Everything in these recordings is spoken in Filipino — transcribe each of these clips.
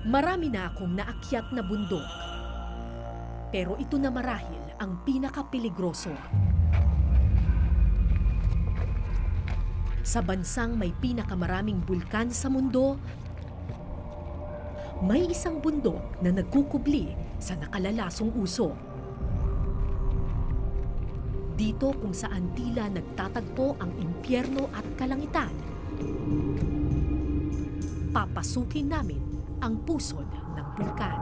Marami na akong naakyat na bundok. Pero ito na marahil ang pinakapeligroso. Sa bansang may pinakamaraming bulkan sa mundo, may isang bundok na nagkukubli sa nakalalasong usok. Dito kung saan tila nagtatagpo ang impyerno at kalangitan, papasukin namin ang pusod ng bulkan.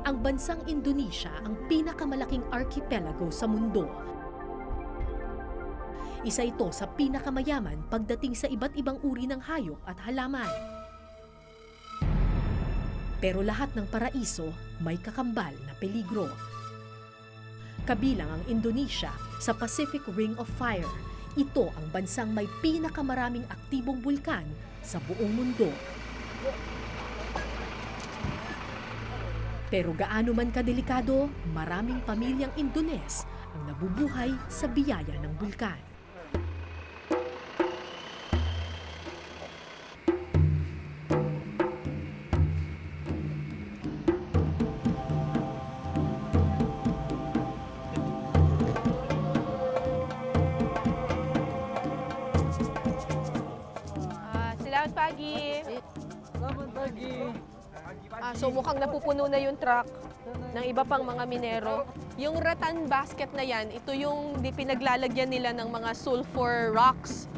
Ang bansang Indonesia ang pinakamalaking archipelago sa mundo. Isa ito sa pinakamayaman pagdating sa iba't ibang uri ng hayop at halaman. Pero lahat ng paraiso may kakambal na peligro. Kabilang ang Indonesia sa Pacific Ring of Fire. Ito ang bansang may pinakamaraming aktibong bulkan sa buong mundo. Pero gaano man kadelikado, maraming pamilyang Indones ang nabubuhay sa biyaya ng bulkan. Selamat pagi. Selamat pagi. So mukhang napupuno na yung truck ng iba pang mga minero. Yung rattan basket na yan, ito yung pinaglalagyan nila ng mga sulfur rocks.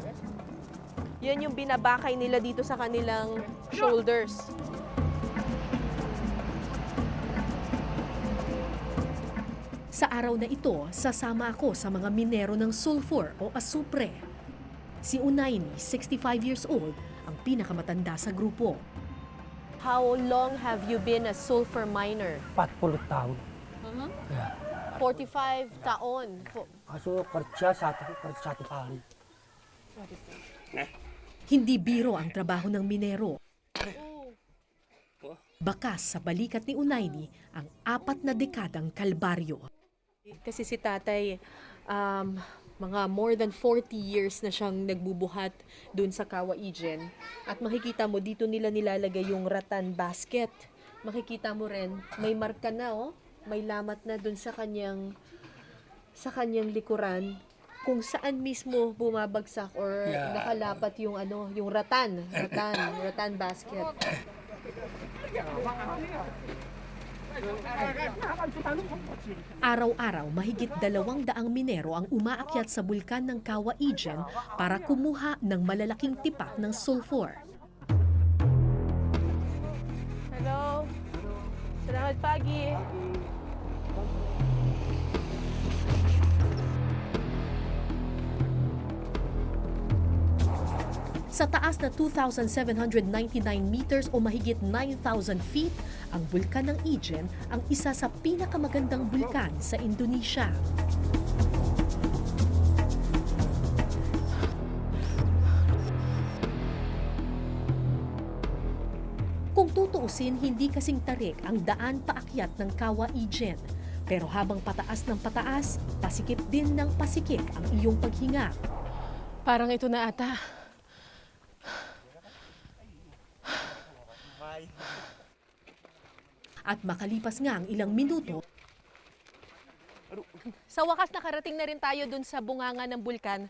Yan yung binabakay nila dito sa kanilang shoulders. Sa araw na ito, sasama ako sa mga minero ng sulfur o asupre. Si Unaini, 65 years old, ang pinakamatanda sa grupo. How long have you been a sulfur miner? 40 tahun. Ya. 45 taon. Kaso kerja satu kali. Hindi biro ang trabaho ng minero. Bakas sa balikat ni Unaini ang 4 na dekadang kalbaryo. Kasi si tatay, mga more than 40 years na siyang nagbubuhat dun sa Cawaigen. At makikita mo, dito nila nilalagay yung rattan basket. Makikita mo rin, may marka na, oh. May lamat na dun sa kanyang likuran kung saan mismo bumabagsak or nakalapat yung yung rattan basket. Araw-araw, mahigit 200 minero ang umaakyat sa bulkan ng Cawaigen para kumuha ng malalaking tipak ng sulfur. Hello. Selamat pagi. Sa taas na 2,799 meters o mahigit 9,000 feet, ang bulkan ng Ijen ang isa sa pinakamagandang bulkan sa Indonesia. Kung tutuusin, hindi kasing tarik ang daan paakyat ng Cawaigen. Pero habang pataas ng pataas, pasikip din ng pasikip ang iyong paghinga. Parang ito na ata. At makalipas nga ang ilang minuto, Sa wakas nakarating na rin tayo dun sa bunganga ng bulkan.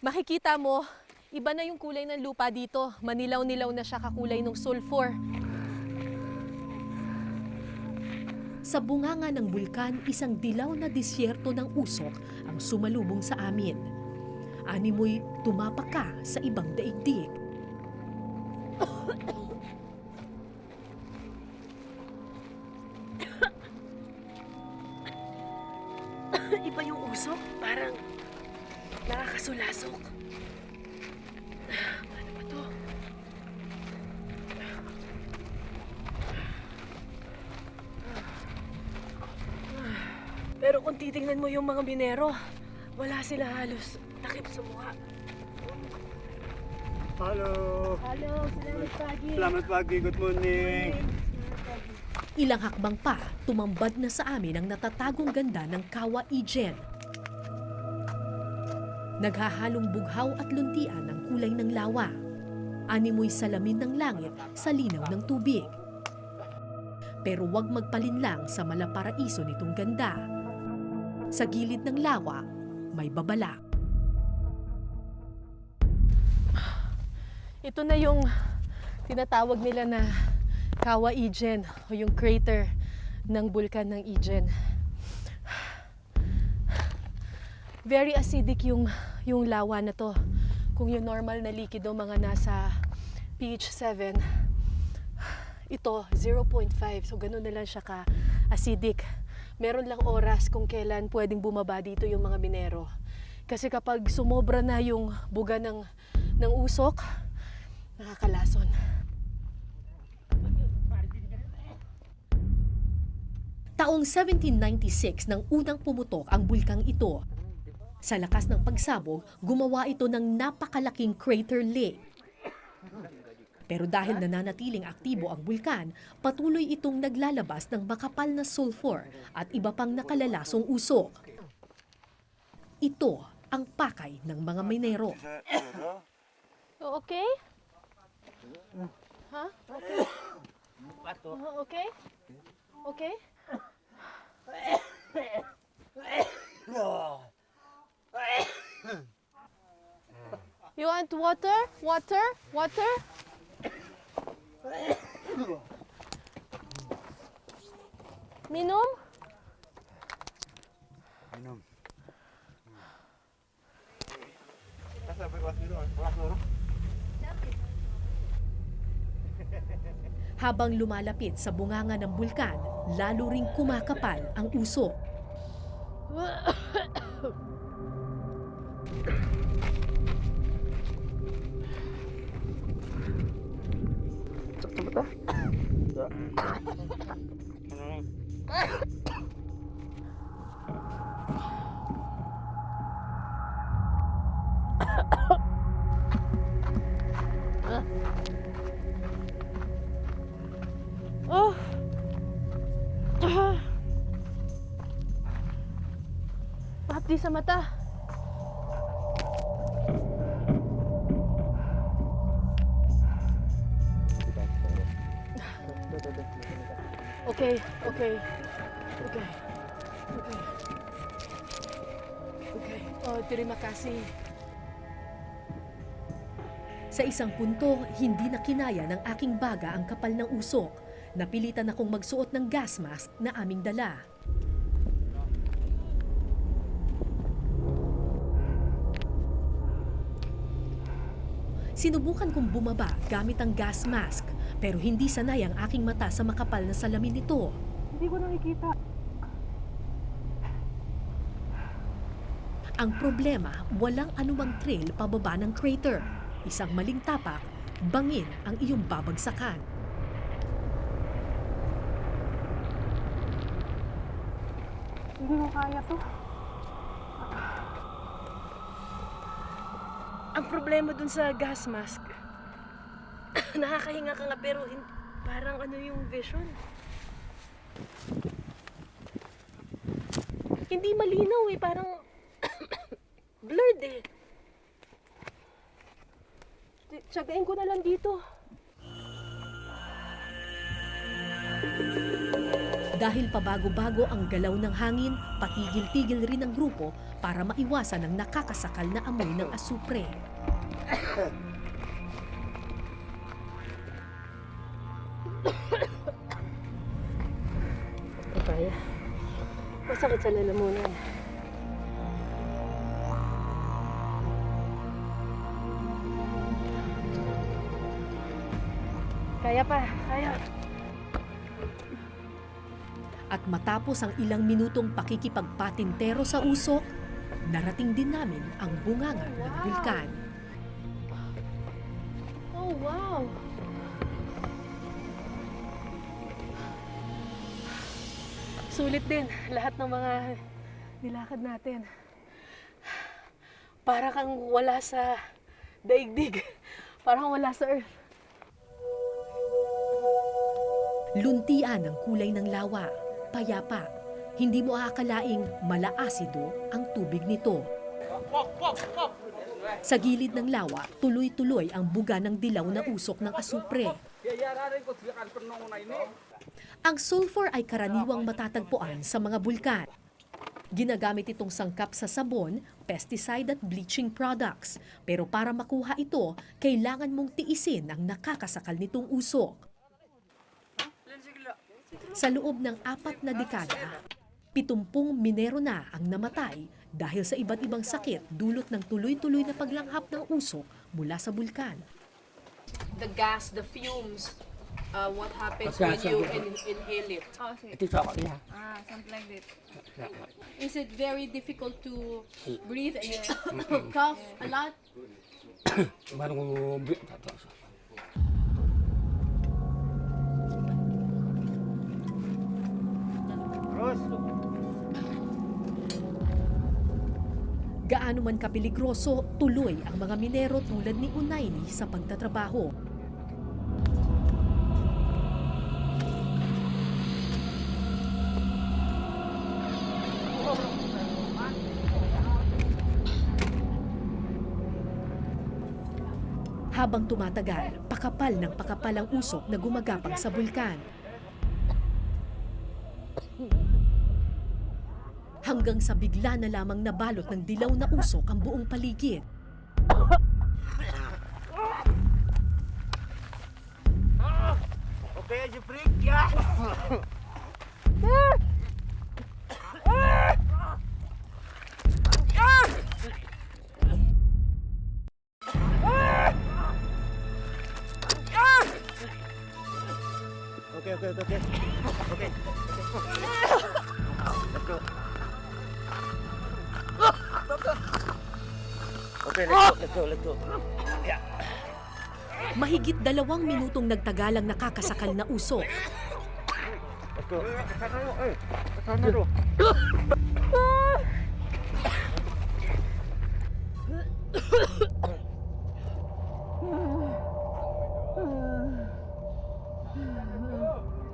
Makikita mo, iba na yung kulay ng lupa dito. Manilaw-nilaw na siya kakulay ng sulfur. sa bunganga ng bulkan, isang dilaw na disyerto ng usok ang sumalubong sa amin. Animoy tumapak ka sa ibang daigdig. Iba yung usok, parang nakakasulasok. Ano ba to? Pero kung titingnan mo yung mga binero, wala sila halos takip sa mukha. Halo. Halo, salamat pagi. Selamat pagi. Good morning. Ilang hakbang pa, tumambad na sa amin ang natatagong ganda ng Kawa Ijen. Naghahalong bughaw at luntian ang kulay ng lawa. Animoy salamin ng langit sa linaw ng tubig. Pero huwag magpalinlang sa malaparaiso nitong ganda. Sa gilid ng lawa, may babala. Ito na yung tinatawag nila na Kawa Ijen o yung crater ng bulkan ng Ijen. Very acidic yung lawa na to. Kung yung normal na likido mga nasa pH 7, ito 0.5. So ganun na lang siya ka-acidic. Meron lang oras kung kailan pwedeng bumaba dito yung mga minero. Kasi kapag sumobra na yung buga ng usok, nakakalason. Taong 1796 nang unang pumutok ang bulkang ito. Sa lakas ng pagsabog, gumawa ito ng napakalaking crater lake. Pero dahil nananatiling aktibo ang bulkan, patuloy itong naglalabas ng makapal na sulfur at iba pang nakalalasong usok. Ito ang pakay ng mga minero. Okay? Ha? Okay? Okay? Okay? You want water? Water? Water? Minum? Minum. Habang lumalapit sa bunganga ng bulkan, lalo ring kumakapal ang usok. Oh. Hapdi sa mata. Okay, okay. Okay. Okay. Okay. Oh, terima kasih. Sa isang punto, hindi na kinaya ng aking baga ang kapal ng usok. Napilitan akong magsuot ng gas mask na aming dala. Sinubukan kong bumaba gamit ang gas mask, pero hindi sanay ang aking mata sa makapal na salamin nito. Hindi ko nakikita. Ang problema, walang anumang trail pababa ng crater. Isang maling tapak, bangin ang iyong babagsakan. Hindi ko kaya to. Ang problema dun sa gas mask, nakakahinga ka nga pero parang ano yung vision. Hindi malinaw eh, parang blurred eh. Tsagain ko na lang dito. Dahil pabago-bago ang galaw ng hangin, patigil-tigil rin ang grupo para maiwasan ang nakakasakal na amoy ng asupre. Kaya, masakit sa lalamunan. Kaya pa, kaya. At matapos ang ilang minutong pakikipagpatintero sa usok, narating din namin ang bunganga ng bulkan. Oh, wow! Sulit din lahat ng mga nilakad natin. Para kang wala sa daigdig. Parang wala sa Earth. Luntian ang kulay ng lawa, payapa. Hindi mo aakalaing malaasido ang tubig nito. Sa gilid ng lawa, tuloy-tuloy ang buga ng dilaw na usok ng asupre. Ang sulfur ay karaniwang matatagpuan sa mga bulkan. Ginagamit itong sangkap sa sabon, pesticide at bleaching products. Pero para makuha ito, kailangan mong tiisin ang nakakasakal nitong usok. Sa loob ng 4 na dekada, 70 minero na ang namatay dahil sa iba't ibang sakit dulot ng tuloy-tuloy na paglanghap ng usok mula sa bulkan. The gas, the fumes, what happens when you inhale it? Oh, sige. Ito sa kanya. Something like that. Is it very difficult to breathe and cough a lot? Baru Gaano man kapeligroso, tuloy ang mga minero tulad ni Unayni sa pagtatrabaho. Habang tumatagal, pakapal ng pakapal ang usok na gumagapang sa bulkan. Hanggang sa bigla na lamang nabalot ng dilaw na usok ang buong paligid. Okay, you freak, yeah. Okay. Okay. Let's go. Okay, let's go. Yeah. Mahigit 2 minutong nagtagalang nakakasakal na usok. Let's go. Sana do.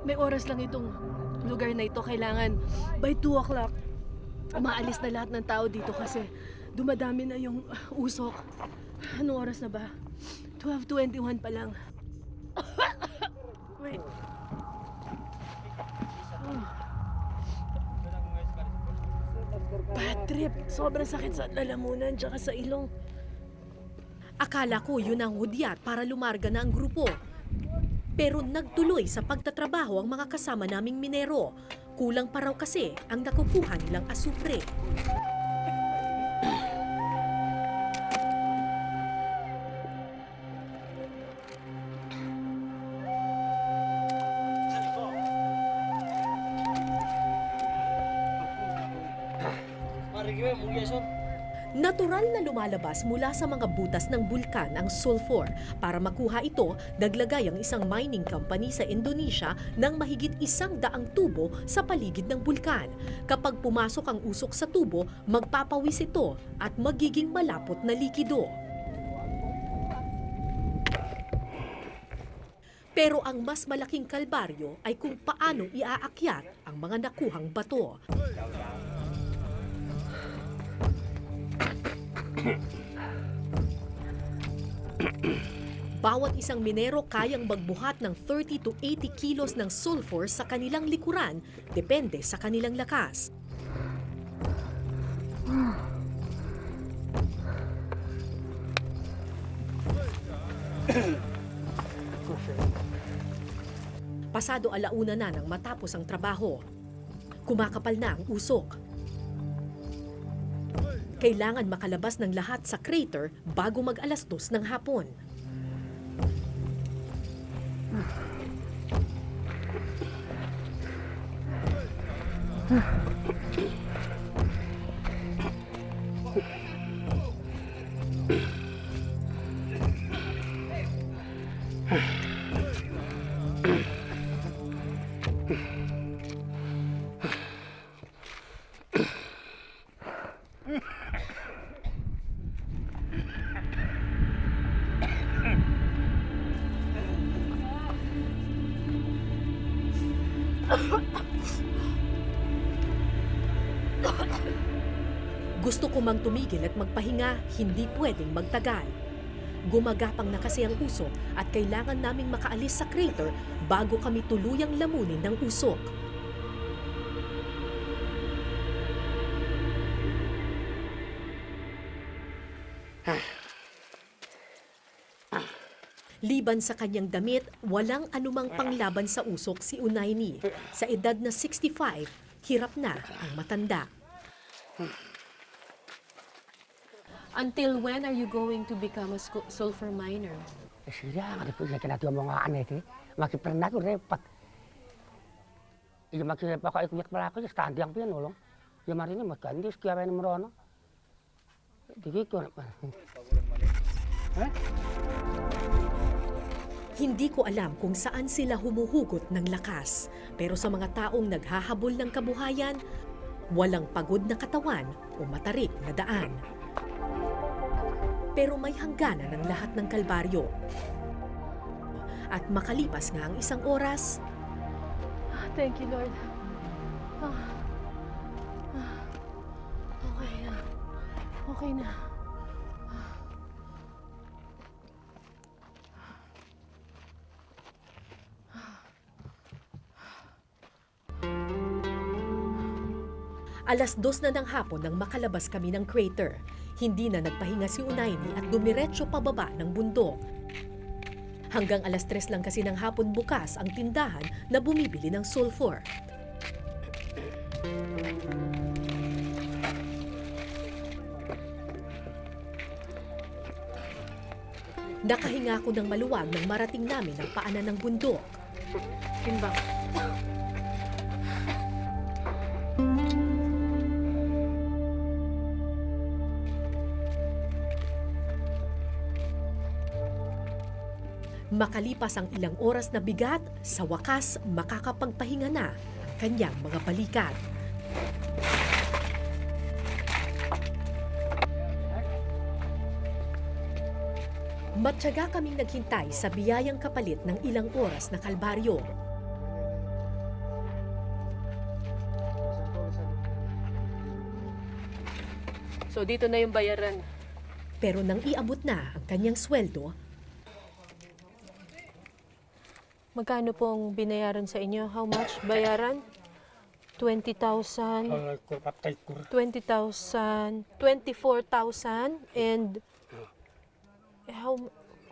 May oras lang itong lugar na ito. Kailangan by 2 o'clock, umaalis na lahat ng tao dito kasi dumadami na yung usok. Anong oras na ba? 12:21 pa lang. Wait. Bad trip. Sobrang sakit sa lalamunan tsaka sa ilong. Akala ko yun ang hudyat para lumarga na ang grupo. Pero nagtuloy sa pagtatrabaho ang mga kasama naming minero. Kulang pa raw kasi ang nakukuha nilang asupre. Natural na lumalabas mula sa mga butas ng bulkan ang sulfur. Para makuha ito, naglagay ang isang mining company sa Indonesia ng mahigit 100 tubo sa paligid ng bulkan. Kapag pumasok ang usok sa tubo, magpapawis ito at magiging malapot na likido. Pero ang mas malaking kalbaryo ay kung paano iaakyat ang mga nakuhang bato. Bawat isang minero kayang magbuhat ng 30 to 80 kilos ng sulfur sa kanilang likuran, depende sa kanilang lakas. Pasado 1:00 na nang matapos ang trabaho. Kumakapal na ang usok. Kailangan makalabas ng lahat sa crater bago mag-2:00 ng hapon. Gusto ko mang tumigil at magpahinga, hindi pwedeng magtagal. Gumagapang na kasi ang usok at kailangan naming makaalis sa crater bago kami tuluyang lamunin ng usok. Liban sa kanyang damit, walang anumang panglaban sa usok si Unayni. Sa edad na 65, hirap na ang matanda. Until when are you going to become a sulfur miner? Siya, nga po siya kinatuwa mga anet eh. Makipernah ko repat. Iya makirepa ko ikunyak pala ako, standing po yan, ulong. Iya marinig, magkandis, kaya rin mo ron. Digi ko. Hindi ko alam kung saan sila humuhugot ng lakas. Pero sa mga taong naghahabol ng kabuhayan, walang pagod na katawan o matarik na daan. Pero may hangganan ang lahat ng kalbaryo. At makalipas nga ang isang oras, Thank you, Lord. Okay na. Okay na. alas 2 na ng hapon nang makalabas kami ng crater. Hindi na nagpahinga si Unayni at dumiretso pababa ng bundok. Hanggang alas 3 lang kasi ng hapon bukas ang tindahan na bumibili ng sulfur. Nakahinga ako ng maluwag nang marating namin ang paanan ng bundok. Timbang. Makalipas ang ilang oras na bigat, sa wakas makakapagpahinga na ang kanyang mga balikat. Matyaga kaming naghintay sa biyayang kapalit ng ilang oras na kalbaryo. So dito na yung bayaran. Pero nang iabot na ang kanyang sweldo, Magkano pong binayaran sa inyo? How much bayaran? 20,000, 20,000, 24,000, and how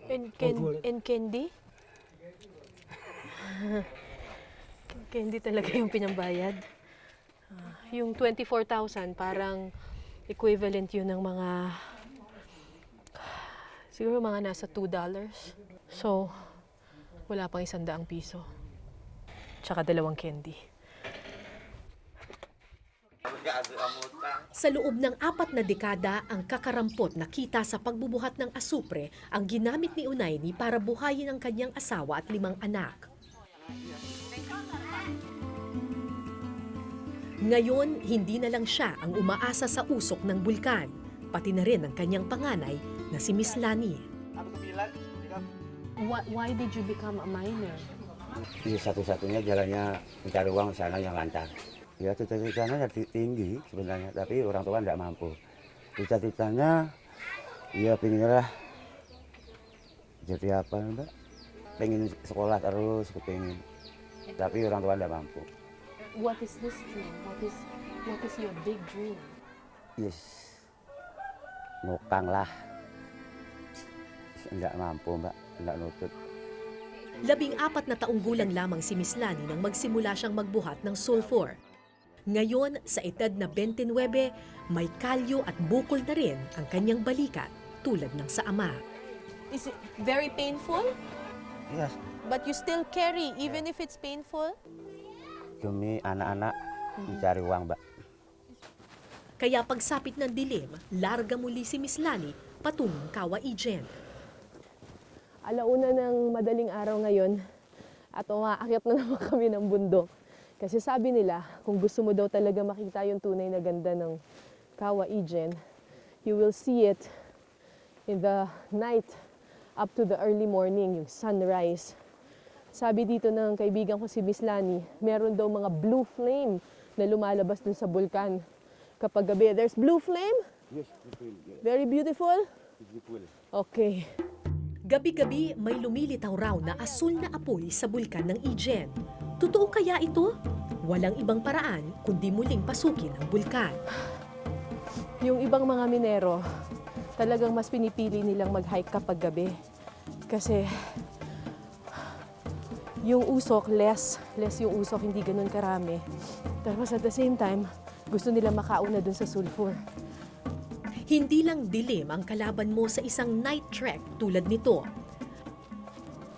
and candy? Candy talaga yung pinambayad. Yung 24,000 parang equivalent yun ng mga siguro mga nasa $2. So, wala pang 100 piso. Tsaka 2 candy. sa loob ng 4 na dekada, ang kakarampot na kita sa pagbubuhat ng asupre ang ginamit ni Unayni para buhayin ang kanyang asawa at 5 anak. Ngayon, hindi na lang siya ang umaasa sa usok ng bulkan, pati na rin ang kanyang panganay na si Miss Lani. Why did you become a miner? Ini satu-satunya jalannya mencari uang sana yang lancar. Ya cita-citanya tinggi sebenarnya, tapi orang tua tidak mampu. Cita-citanya, ya pinginlah jadi apa mbak? Pengen sekolah terus, kepingin. Tapi orang tua tidak mampu. What is this dream? What is your big dream? Yes, ngutang lah. Tidak mampu mbak, tidak nutut. 14 na taong gulang lamang si Miss Lani nang magsimula siyang magbuhat ng sulfur. Ngayon, sa edad na 29, may kalyo at bukol na rin ang kanyang balikat tulad ng sa ama. Is it very painful? Yes, But you still carry even if it's painful? demi anak-anak mencari uang mbak. Kaya pagsapit ng dilim, larga muli si Miss Lani patungong Cawaigen. Alauna ng madaling araw ngayon at umaakyat na naman kami ng bundok. Kasi sabi nila, kung gusto mo daw talaga makita yung tunay na ganda ng Cawaigen, you will see it in the night up to the early morning, yung sunrise. Sabi dito ng kaibigan ko si Miss Lani, meron daw mga blue flame na lumalabas dun sa bulkan. kapag gabi. There's blue flame. Yes, beautiful. Very beautiful. Beautiful. Okay. Gabi-gabi may lumilitaw raw na asul na apoy sa bulkan ng Ijen. Totoo kaya ito? Walang ibang paraan kundi muling pasukin ang bulkan. Yung ibang mga minero, talagang mas pinipili nilang mag-hike kapag gabi. Kasi yung usok, less yung usok, hindi ganun karami. Tapos at the same time, gusto nila makauna dun sa sulfur. Hindi lang dilim ang kalaban mo sa isang night trek tulad nito.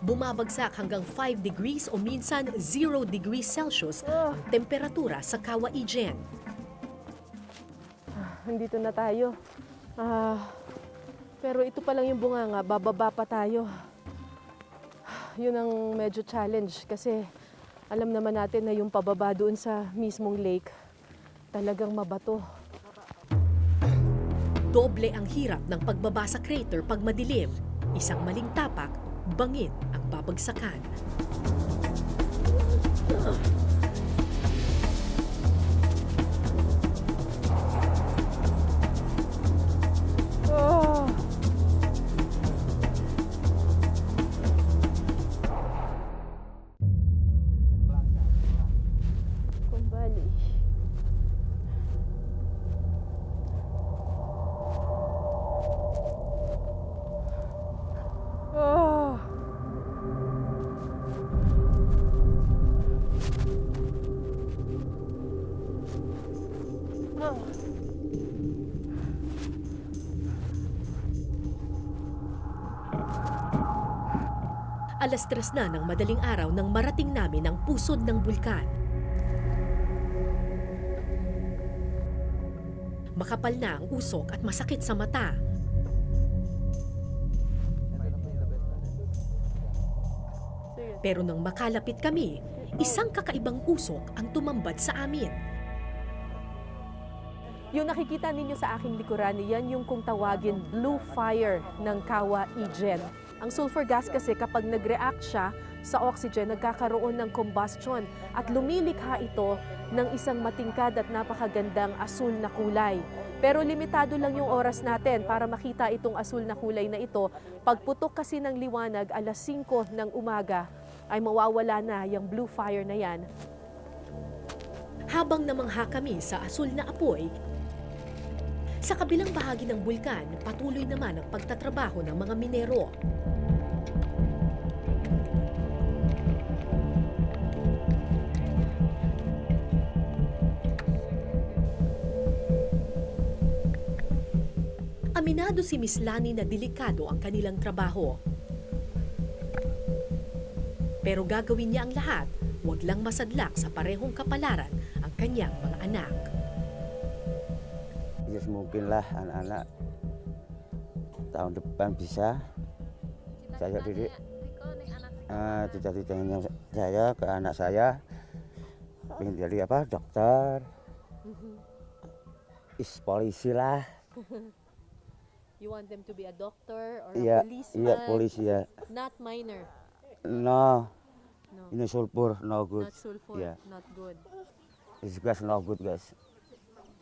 Bumabagsak hanggang 5 degrees o minsan 0 degrees Celsius ang temperatura sa Kawa Ijen. Nandito na tayo. Pero ito pa lang yung bunganga, bababa pa tayo. Yun ang medyo challenge kasi alam naman natin na yung pababa doon sa mismong lake, talagang mabato. Doble ang hirap ng pagbaba sa crater pag madilim. Isang maling tapak, bangin ang babagsakan. Oh. Kumbali. Oh. Alas 3 na ng madaling araw nang marating namin ang pusod ng bulkan. Makapal na ang usok at masakit sa mata. Pero nang makalapit kami, isang kakaibang usok ang tumambad sa amin. Yung nakikita ninyo sa aking likuran, yan yung kung tawagin blue fire ng Kawa Ijen. Ang sulfur gas kasi kapag nag-react siya sa oxygen, nagkakaroon ng combustion at lumilikha ito ng isang matingkad at napakagandang asul na kulay. Pero limitado lang yung oras natin para makita itong asul na kulay na ito. Pagputok kasi ng liwanag, alas 5 ng umaga, ay mawawala na yung blue fire na yan. Habang namangha kami sa asul na apoy, sa kabilang bahagi ng bulkan, patuloy naman ang pagtatrabaho ng mga minero. Aminado si Miss Lani na delikado ang kanilang trabaho. Pero gagawin niya ang lahat, huwag lang masadlak sa parehong kapalaran ang kanyang mga anak. Yes, mungkinlah anak-anak tahun depan bisa saya didik cita-citanya saya ke anak saya ingin jadi apa, dokter, polisi lah. You want them to be a doctor or Iya, a policeman? iya polisi ya. Not minor. No, No. ini sulfur no good. Not sulfur. Yeah. Not good. This gas no good guys.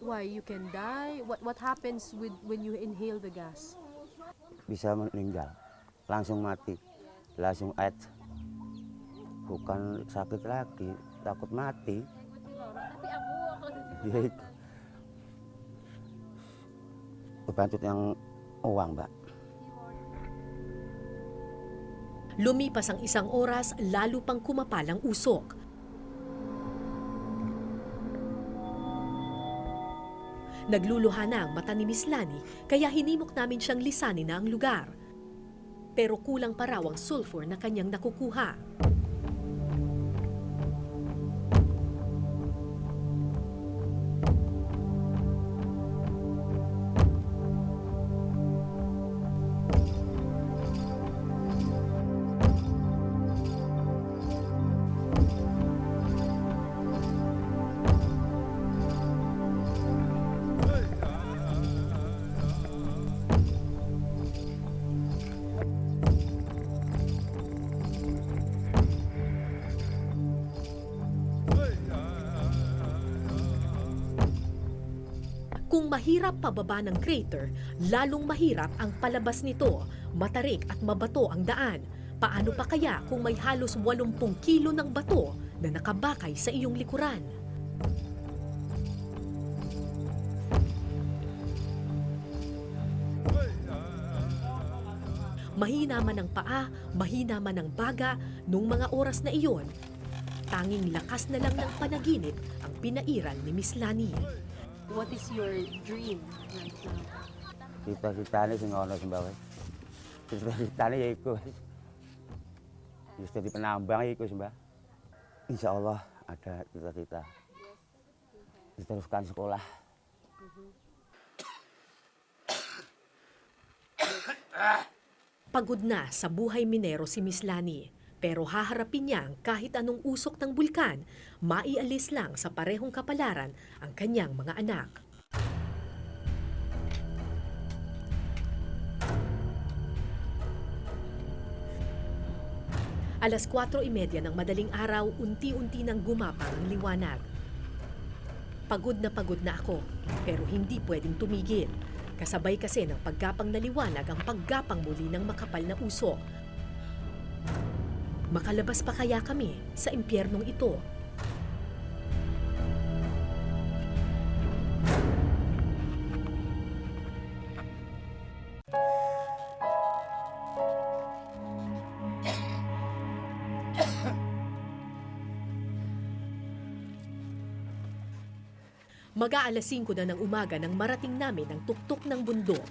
Why? You can die? What happens with when you inhale the gas? Bisa meninggal, langsung mati, langsung aid. Bukan sakit lagi, takut mati. Iya itu. Kebantut yang uang, Mbak. Lumipas ang isang oras, lalo pang kumapal ang usok. Nagluluha na ang mata ni Miss Lani, kaya hinimok namin siyang lisanin na ang lugar. Pero kulang pa raw ang sulfur na kanyang nakukuha. mahirap pababa ng crater, lalong mahirap ang palabas nito. Matarik at mabato ang daan. Paano pa kaya kung may halos 80 kilo ng bato na nakabakay sa iyong likuran? Mahina man ang paa, mahina man ang baga, nung mga oras na iyon, tanging lakas na lang ng panaginip ang pinairal ni Miss Lani. What is your dream right now? Cita-citanya sing ono sembawai. Cita-citanya ya iku. Wis dadi penambang iku sembah. Insya Allah ada cita-cita. Diteruskan sekolah. Pagod na sa buhay minero si Miss Lani, pero haharapin niya ang kahit anong usok ng bulkan, maialis lang sa parehong kapalaran ang kanyang mga anak. Alas 4:30 ng madaling araw, unti-unti nang gumapang ang liwanag. Pagod na ako, pero hindi pwedeng tumigil. Kasabay kasi ng paggapang na liwanag ang paggapang muli ng makapal na usok. Makalabas pa kaya kami sa impyernong ito? Mag-aalas 5 na ng umaga nang marating namin ang tuktok ng bundok.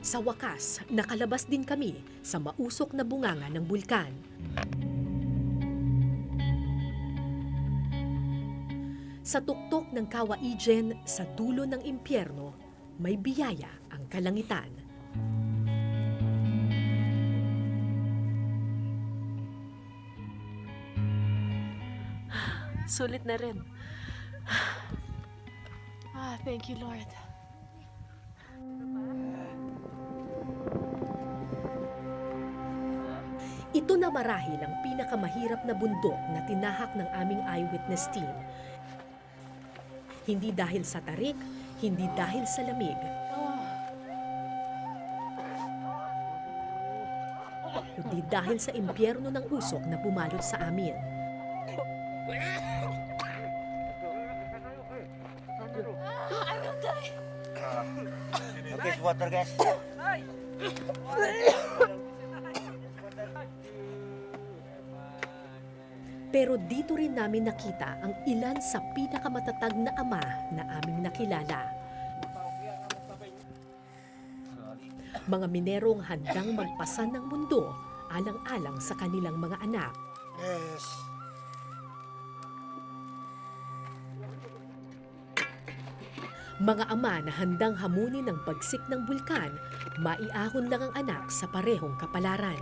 Sa wakas, nakalabas din kami sa mausok na bunganga ng bulkan. Sa tuktok ng Cawaigen, sa dulo ng impyerno, may biyaya ang kalangitan. Sulit na rin. Thank you, Lord. Ito na marahil ang pinakamahirap na bundok na tinahak ng aming eyewitness team. Hindi dahil sa tarik, hindi dahil sa lamig. Kundi dahil sa impyerno ng usok na bumalot sa amin. Oke, water guys. Pero dito rin namin nakita ang ilan sa pinakamatatag na ama na aming nakilala. Mga minerong handang magpasan ng mundo alang-alang sa kanilang mga anak. Yes. Mga ama na handang hamunin ng pagsik ng bulkan, maiahon lang ang anak sa parehong kapalaran.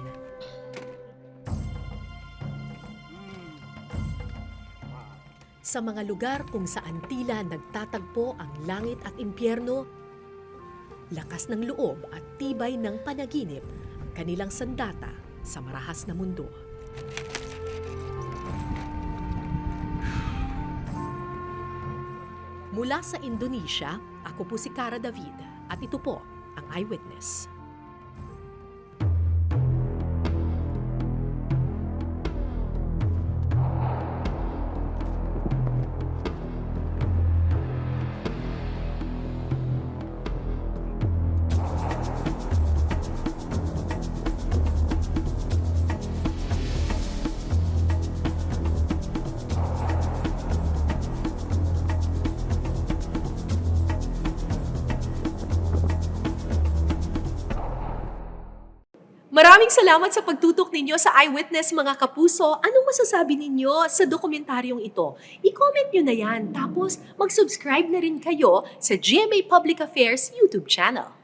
Sa mga lugar kung saan tila nagtatagpo ang langit at impyerno, lakas ng loob at tibay ng panaginip ang kanilang sandata sa marahas na mundo. Mula sa Indonesia, ako po si Cara David at ito po ang Eyewitness. Maraming salamat sa pagtutok ninyo sa Eyewitness, mga kapuso. Anong masasabi ninyo sa dokumentaryong ito? I-comment nyo na yan. Tapos mag-subscribe na rin kayo sa GMA Public Affairs YouTube channel.